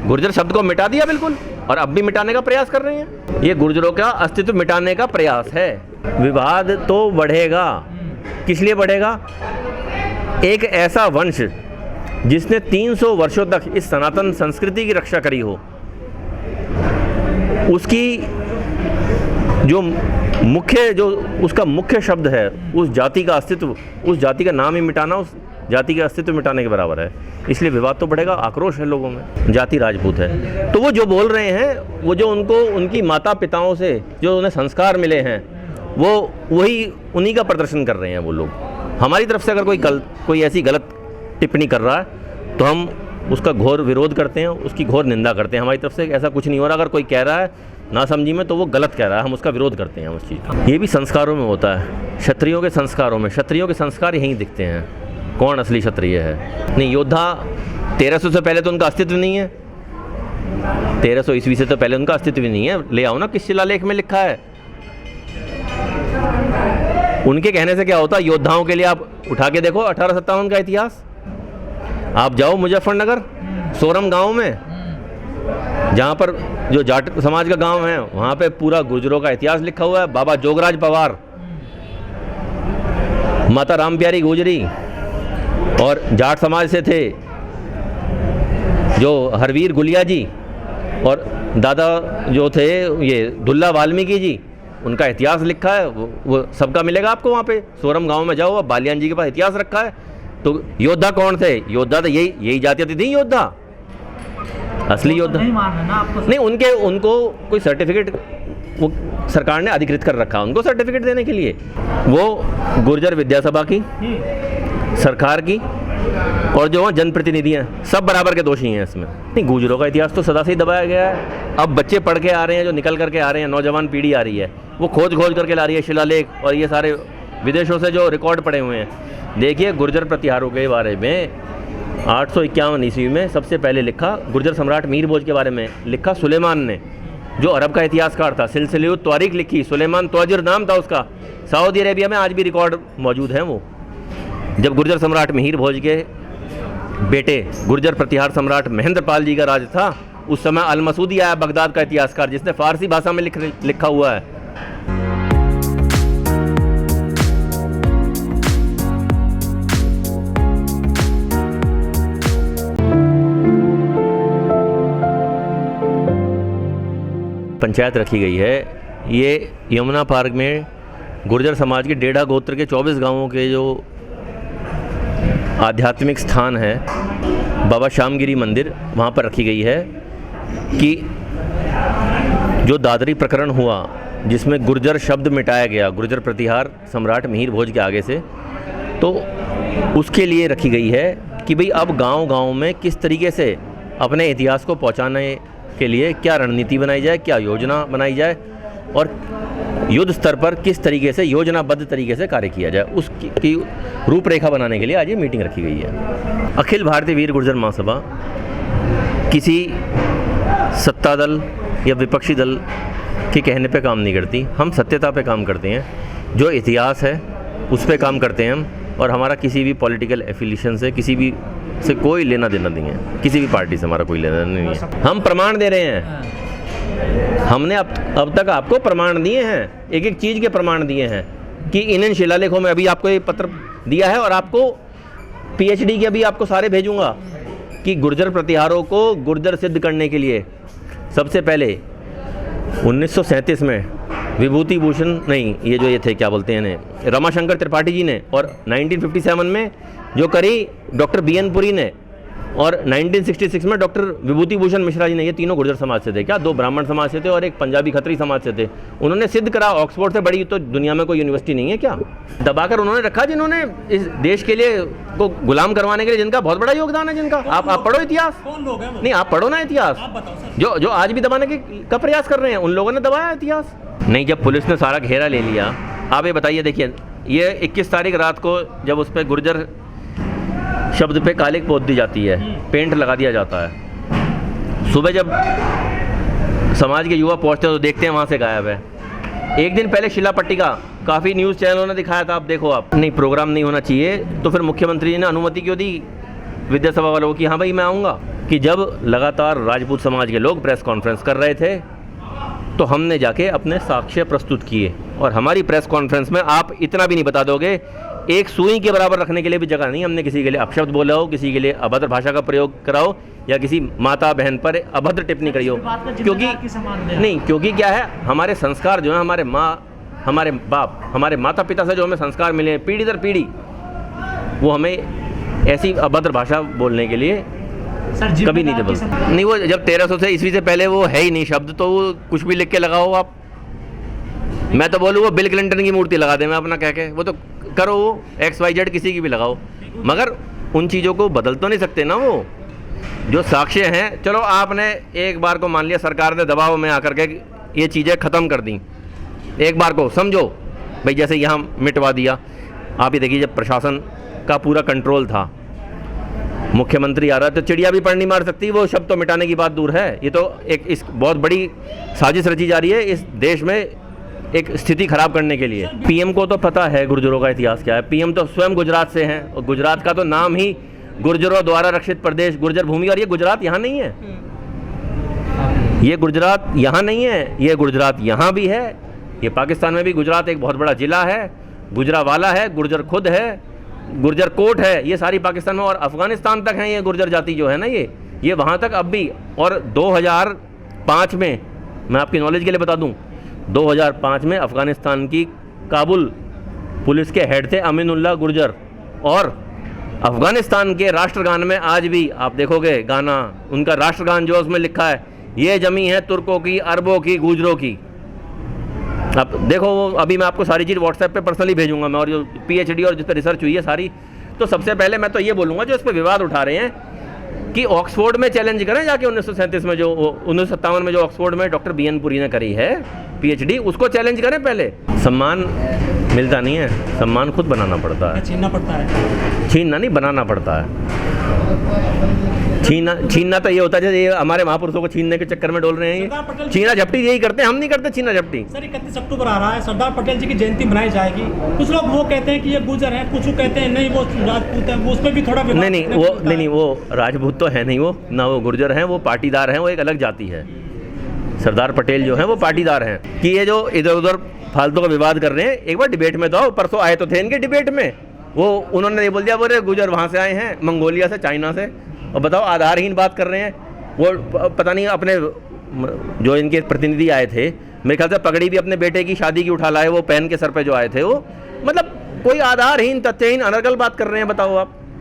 गुर्जर शब्द को मिटा दिया बिल्कुल, और अब भी मिटाने का प्रयास कर रहे हैं। ये गुर्जरों का अस्तित्व मिटाने का प्रयास है। विवाद तो बढ़ेगा, किस लिए बढ़ेगा? एक ऐसा वंश जिसने 300 वर्षों तक इस सनातन संस्कृति की रक्षा करी हो, उसकी जो उसका मुख्य शब्द है, उस जाति का अस्तित्व, उस जाति का नाम ही मिटाना उस जाति का अस्तित्व मिटाने के बराबर है। इसलिए विवाद तो बढ़ेगा, आक्रोश है लोगों में। जाति राजपूत है तो वो जो बोल रहे हैं, वो जो उनको उनकी माता पिताओं से जो उन्हें संस्कार मिले हैं, वो वही उन्हीं का प्रदर्शन कर रहे हैं वो लोग। हमारी तरफ से अगर कोई ऐसी गलत टिप्पणी कर रहा है तो हम उसका घोर विरोध करते हैं, उसकी घोर निंदा करते हैं। हमारी तरफ से ऐसा कुछ नहीं हो रहा। अगर कोई कह रहा है ना समझी में तो वो गलत कह रहा है, हम उसका विरोध करते हैं उस चीज़ का। ये भी संस्कारों में होता है, क्षत्रियों के संस्कारों में। क्षत्रियों के संस्कार यहीं दिखते हैं, कौन असली क्षत्रिय है। नहीं, योद्धा 1300 से पहले तो उनका अस्तित्व नहीं है, 1300 ईस्वी से तो पहले उनका अस्तित्व ही नहीं है। ले आओ ना किस शिलालेख में लिखा है। उनके कहने से क्या होता है? योद्धाओं के लिए आप उठा के देखो 1857 का इतिहास। आप जाओ मुजफ्फरनगर सोरम गांव में, जहाँ पर जो जाट समाज का गांव है, वहाँ पे पूरा गुर्जरों का इतिहास लिखा हुआ है। बाबा जोगराज पवार, माता राम प्यारी गुजरी और जाट समाज से थे जो हरवीर गुलिया जी, और दादा जो थे ये दुल्ला वाल्मीकि जी, उनका इतिहास लिखा है। वो सबका मिलेगा आपको वहाँ पे। सोरम गांव में जाओ, बालियान जी के पास इतिहास रखा है। तो योद्धा कौन थे? योद्धा तो यही जातियाँ थी योद्धा, असली योद्धा नहीं। उनको कोई सर्टिफिकेट वो सरकार ने अधिकृत कर रखा उनको सर्टिफिकेट देने के लिए। वो गुर्जर विद्या सभा की, सरकार की, और जो जनप्रतिनिधि हैं, सब बराबर के दोषी हैं इसमें। नहीं, गुर्जरों का इतिहास तो सदा से ही दबाया गया है। अब बच्चे पढ़ के आ रहे हैं, जो निकल करके आ रहे हैं, नौजवान पीढ़ी आ रही है, वो खोज करके ला रही है शिलालेख और ये सारे विदेशों से जो रिकॉर्ड पड़े हुए हैं। देखिए, गुर्जर प्रतिहारों के बारे में 851 ईस्वी में सबसे पहले लिखा, गुर्जर सम्राट मीर भोज के बारे में लिखा सुलेमान ने, जो अरब का इतिहासकार था। सिलसिले तारीख लिखी, सुलेमान तोजिर नाम था उसका। सऊदी अरेबिया में आज भी रिकॉर्ड मौजूद हैं वो। जब गुर्जर सम्राट मीर भोज के बेटे गुर्जर प्रतिहार सम्राट महेंद्रपाल जी का राज था, उस समय अल मसूदी आया, बगदाद का इतिहासकार, जिसने फारसी भाषा में लिखा हुआ है। पंचायत रखी गई है। ये यमुना पार्क में गुर्जर समाज के डेढ़ा गोत्र के 24 गांवों के जो आध्यात्मिक स्थान है, बाबा श्यामगिरी मंदिर, वहाँ पर रखी गई है कि जो दादरी प्रकरण हुआ, जिसमें गुर्जर शब्द मिटाया गया गुर्जर प्रतिहार सम्राट मिहिर भोज के आगे से, तो उसके लिए रखी गई है कि भाई अब गांव-गांव में किस तरीके से अपने इतिहास को पहुंचाने के लिए क्या रणनीति बनाई जाए, क्या योजना बनाई जाए, और युद्ध स्तर पर किस तरीके से योजनाबद्ध तरीके से कार्य किया जाए, उसकी रूपरेखा बनाने के लिए आज ये मीटिंग रखी गई है। अखिल भारतीय वीर गुर्जर महासभा किसी सत्ता दल या विपक्षी दल के कहने पे काम नहीं करती। हम सत्यता पे काम करते हैं, जो इतिहास है उस पे काम करते हैं हम, और हमारा किसी भी पॉलिटिकल एफिलिएशन से, किसी भी से कोई लेना देना नहीं है। किसी भी पार्टी से हमारा कोई लेना देना नहीं है। हम प्रमाण दे रहे हैं। हमने अब तक आपको प्रमाण दिए हैं, एक एक चीज़ के प्रमाण दिए हैं कि इन शिलालेखों में। अभी आपको ये पत्र दिया है और आपको PhD के अभी आपको सारे भेजूंगा कि गुर्जर प्रतिहारों को गुर्जर सिद्ध करने के लिए सबसे पहले 1937 में विभूति भूषण नहीं, ये थे क्या बोलते हैं, रमाशंकर त्रिपाठी जी ने, और 1957 में जो करी डॉक्टर BN पुरी ने, और 1966 में डॉक्टर विभूति भूषण मिश्रा जी ने। ये तीनों गुर्जर समाज से थे क्या? 2 ब्राह्मण समाज से थे और एक पंजाबी खत्री समाज से थे। उन्होंने सिद्ध करा। ऑक्सफोर्ड से बड़ी तो दुनिया में कोई यूनिवर्सिटी नहीं है क्या? दबाकर उन्होंने रखा, जिन्होंने इस देश के लिए को गुलाम करवाने के लिए जिनका बहुत बड़ा योगदान है, जिनका आप पढ़ो इतिहास। कौन लोग हैं वो? नहीं, आप पढ़ो ना इतिहास। जो आज भी दबाने का प्रयास कर रहे हैं, उन लोगों ने दबाया इतिहास। नहीं, जब पुलिस ने सारा घेरा ले लिया, आप ये बताइए, देखिए ये 21 तारीख रात को जब उस पर गुर्जर शब्द पे कालिक पोत दी जाती है, पेंट लगा दिया जाता है, सुबह जब समाज के युवा पहुंचते हैं तो देखते हैं वहाँ से गायब है। एक दिन पहले शिलापट्टी का काफ़ी न्यूज़ चैनलों ने दिखाया था, आप देखो आप। नहीं, प्रोग्राम नहीं होना चाहिए तो फिर मुख्यमंत्री जी ने अनुमति क्यों दी विद्या सभा वालों की? हाँ भाई मैं आऊँगा। कि जब लगातार राजपूत समाज के लोग प्रेस कॉन्फ्रेंस कर रहे थे तो हमने जाके अपने साक्ष्य प्रस्तुत किए, और हमारी प्रेस कॉन्फ्रेंस में आप इतना भी नहीं बता दोगे, एक सुई के बराबर रखने के लिए भी जगह नहीं। हमने किसी के लिए अपशब्द बोला हो, किसी के लिए अभद्र भाषा का प्रयोग करा हो, या किसी माता बहन पर अभद्र टिप्पणी करी हो, क्योंकि क्या है, हमारे संस्कार जो है, हमारे माँ, हमारे बाप, हमारे माता पिता से जो हमें संस्कार मिले हैं पीढ़ी दर पीढ़ी, वो हमें ऐसी अभद्र भाषा बोलने के लिए कभी नहीं बोलते। नहीं, वो जब 1300 से ईस्वी से पहले वो है ही नहीं शब्द, तो वो कुछ भी लिख के लगाओ आप। मैं तो बोलूँ वो बिल क्लिंटन की मूर्ति लगा दे, मैं अपना कह के, वो तो करो, वो XYZ किसी की भी लगाओ, मगर उन चीज़ों को बदल तो नहीं सकते ना। वो जो साक्ष्य हैं, चलो आपने एक बार को मान लिया, सरकार ने दबाव में आकर के ये चीज़ें ख़त्म कर दी, एक बार को समझो भाई, जैसे यहाँ मिटवा दिया। आप ये देखिए, जब प्रशासन का पूरा कंट्रोल था, मुख्यमंत्री आ रहा है तो चिड़िया भी पर नहीं मार सकती, वो शब्द तो मिटाने की बात दूर है। ये तो एक इस बहुत बड़ी साजिश रची जा रही है इस देश में एक स्थिति खराब करने के लिए। पीएम को तो पता है गुर्जरों का इतिहास क्या है, पीएम तो स्वयं गुजरात से हैं, और गुजरात का तो नाम ही गुर्जरों द्वारा रक्षित प्रदेश, गुर्जर भूमि, और ये गुजरात यहाँ नहीं है, ये गुजरात यहाँ नहीं है, ये गुजरात यहाँ भी है, ये पाकिस्तान में भी गुजरात एक बहुत बड़ा ज़िला है, गुजरावाला है, गुर्जर खुद है, गुर्जर कोट है, ये सारी पाकिस्तान में और अफ़गानिस्तान तक हैं ये गुर्जर जाति जो है ना, ये वहाँ तक अब भी। और 2005 में, मैं आपकी नॉलेज के लिए बता दूं, 2005 में अफ़गानिस्तान की काबुल पुलिस के हेड थे अमीनुल्लाह गुर्जर, और अफ़गानिस्तान के राष्ट्रगान में आज भी आप देखोगे गाना, उनका राष्ट्रगान जो उसमें लिखा है, ये जमी है तुर्कों की, अरबों की, गुजरों की। अब देखो, वो अभी मैं आपको सारी चीज़ व्हाट्सएप पे पर्सनली भेजूंगा मैं, और जो PhD और जिस पर रिसर्च हुई है सारी। तो सबसे पहले मैं तो ये बोलूँगा, जो इस पर विवाद उठा रहे हैं, कि ऑक्सफोर्ड में चैलेंज करें जाके 1937 में, जो 1957 में जो ऑक्सफोर्ड में डॉक्टर BN पुरी ने करी है PhD, उसको चैलेंज करें पहले। सम्मान मिलता नहीं है, सम्मान खुद बनाना पड़ता है, छीनना पड़ता है, छीनना नहीं, बनाना पड़ता है। छीनना तो ये होता है जैसे ये हमारे महापुरुषों को छीनने के चक्कर में डोल रहे हैं, छीना झपटी यही करते हैं, हम नहीं करते छीना झपटी। सर 31 अक्टूबर आ रहा है, सरदार पटेल जी की जयंती मनाई जाएगी, कुछ लोग वो कहते हैं कि ये गुर्जर हैं, कुछ कहते हैं नहीं वो राजपूत हैं, वो उस पर भी थोड़ा नहीं, वो राजपूत तो है नहीं, वो ना वो गुर्जर हैं, वो पाटीदार हैं, वो एक अलग जाति है। सरदार पटेल जो है वो पाटीदार हैं। कि ये जो इधर उधर फालतू का विवाद कर रहे हैं, एक बार डिबेट में तो आओ, परसों आए तो थे इनके डिबेट में, वो उन्होंने ये बोल दिया बोले गुर्जर वहाँ से आए हैं, मंगोलिया से, चाइना से, और बताओ आधारहीन बात कर रहे हैं। वो पता नहीं अपने जो इनके प्रतिनिधि आए थे, मेरे ख्याल से पगड़ी भी अपने बेटे की शादी की उठा लाए, वो पहन के सर पे जो आए थे, वो मतलब कोई आधारहीन, तथ्यहीन, अनर्गल बात कर रहे हैं, बताओ आप।